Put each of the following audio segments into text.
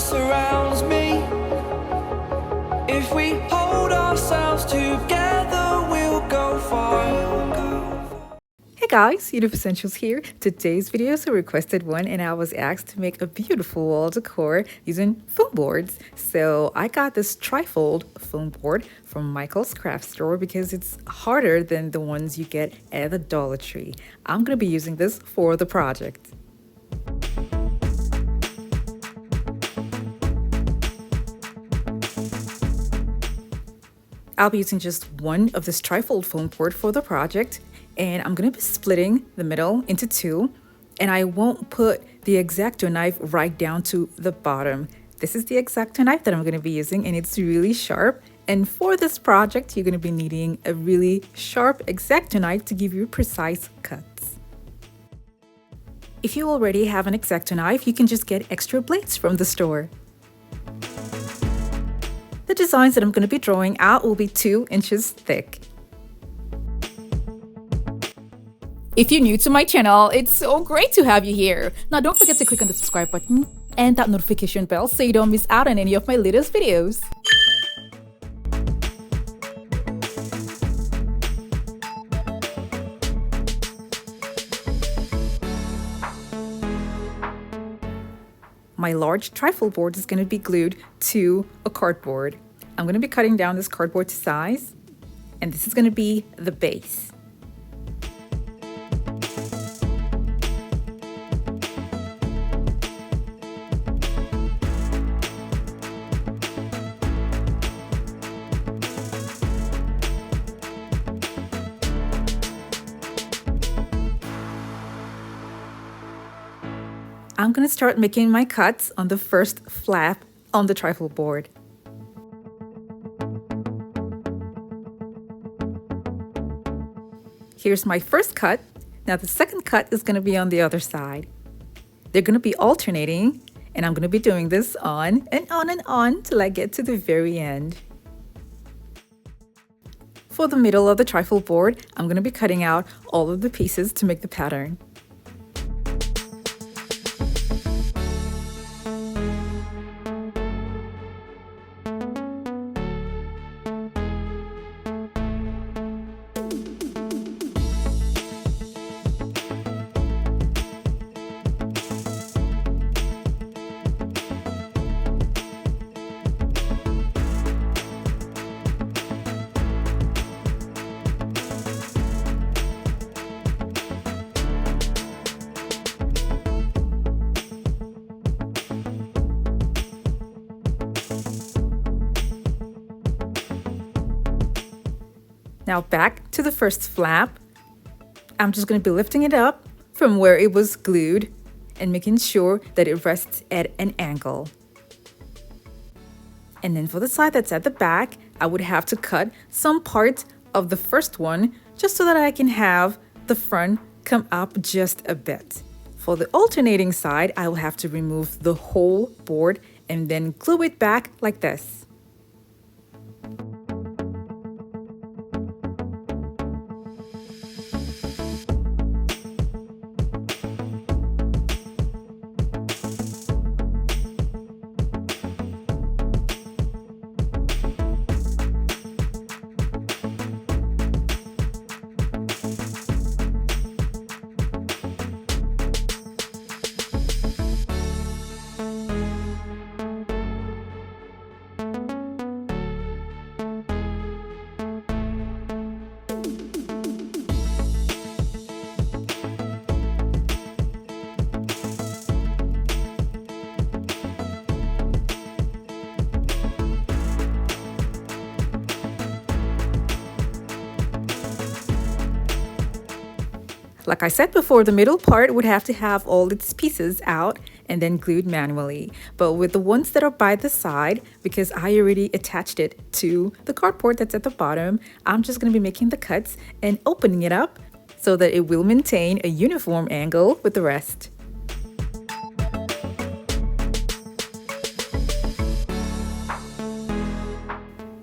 surrounds me. If we hold ourselves together, we'll go far. Hey guys, Yoduvh Essentials here. Today's video is a requested one and I was asked to make a beautiful wall decor using foam boards. So I got this trifold foam board from Michael's craft store because it's harder than the ones you get at the Dollar Tree. I'm going to be using this for the project. I'll be using just one of this trifold foam board for the project. And I'm going to be splitting the middle into two, and I won't put the X-Acto knife right down to the bottom. This is the X-Acto knife that I'm going to be using, and it's really sharp. And for this project, you're going to be needing a really sharp X-Acto knife to give you precise cuts. If you already have an X-Acto knife, you can just get extra blades from the store. The designs that I'm going to be drawing out will be 2 inches thick. If you're new to my channel, it's so great to have you here. Now don't forget to click on the subscribe button and that notification bell so you don't miss out on any of my latest videos. My large trifold board is going to be glued to a cardboard. I'm going to be cutting down this cardboard to size, and this is going to be the base. I'm going to start making my cuts on the first flap on the trifold board. Here's my first cut. Now the second cut is going to be on the other side. They're going to be alternating, and I'm going to be doing this on and on and on till I get to the very end. For the middle of the trifold board, I'm going to be cutting out all of the pieces to make the pattern. Now back to the first flap. I'm just going to be lifting it up from where it was glued and making sure that it rests at an angle. And then for the side that's at the back, I would have to cut some part of the first one just so that I can have the front come up just a bit. For the alternating side, I will have to remove the whole board and then glue it back like this. Like I said before, the middle part would have to have all its pieces out and then glued manually. But with the ones that are by the side, because I already attached it to the cardboard that's at the bottom, I'm just going to be making the cuts and opening it up so that it will maintain a uniform angle with the rest.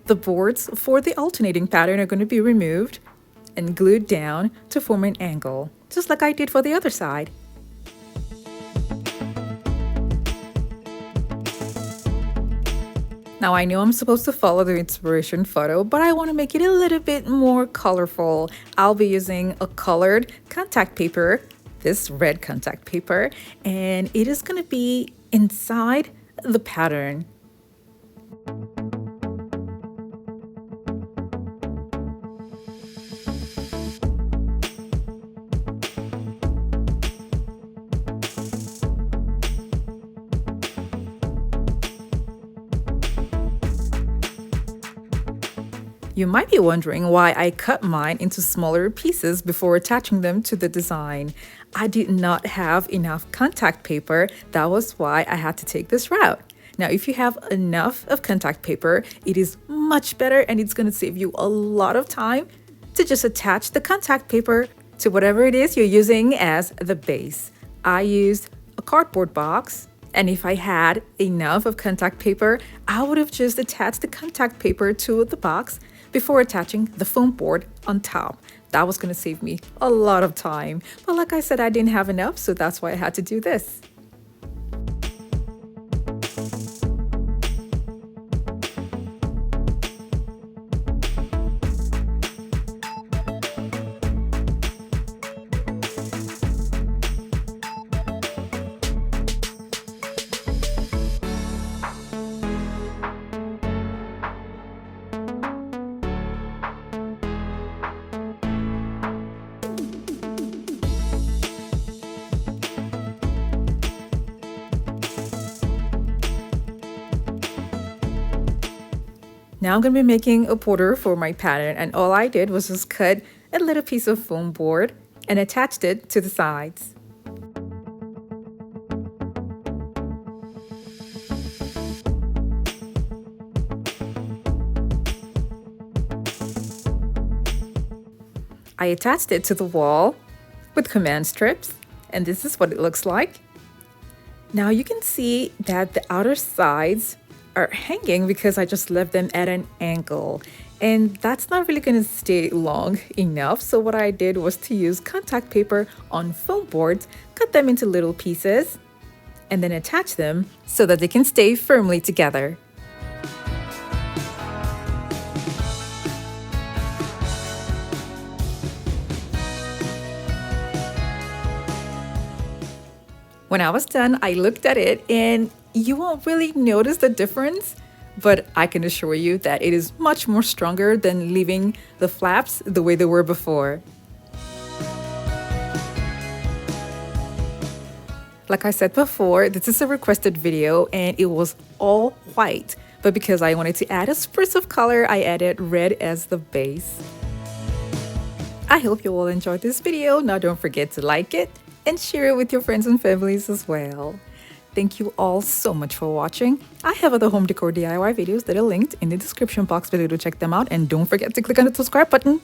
The boards for the alternating pattern are going to be removed and glued down to form an angle, just like I did for the other side. Now I know I'm supposed to follow the inspiration photo, but I want to make it a little bit more colorful. I'll be using a colored contact paper, this red contact paper, and it is going to be inside the pattern. You might be wondering why I cut mine into smaller pieces before attaching them to the design. I did not have enough contact paper. That was why I had to take this route. Now, if you have enough of contact paper, it is much better and it's going to save you a lot of time to just attach the contact paper to whatever it is you're using as the base. I used a cardboard box. And if I had enough of contact paper, I would have just attached the contact paper to the box before attaching the foam board on top. That was going to save me a lot of time. But like I said, I didn't have enough, so that's why I had to do this. Now I'm going to be making a border for my pattern, and all I did was just cut a little piece of foam board and attached it to the sides. I attached it to the wall with command strips, and this is what it looks like. Now you can see that the outer sides are hanging because I just left them at an angle, and that's not really going to stay long enough. So what I did was to use contact paper on foam boards, cut them into little pieces, and then attach them so that they can stay firmly together. When I was done, I looked at it and you won't really notice the difference, but I can assure you that it is much more stronger than leaving the flaps the way they were before. Like I said before, this is a requested video and it was all white, but because I wanted to add a spritz of color, I added red as the base. I hope you all enjoyed this video. Now don't forget to like it and share it with your friends and families as well. Thank you all so much for watching. I have other home decor DIY videos that are linked in the description box below to check them out, and don't forget to click on the subscribe button.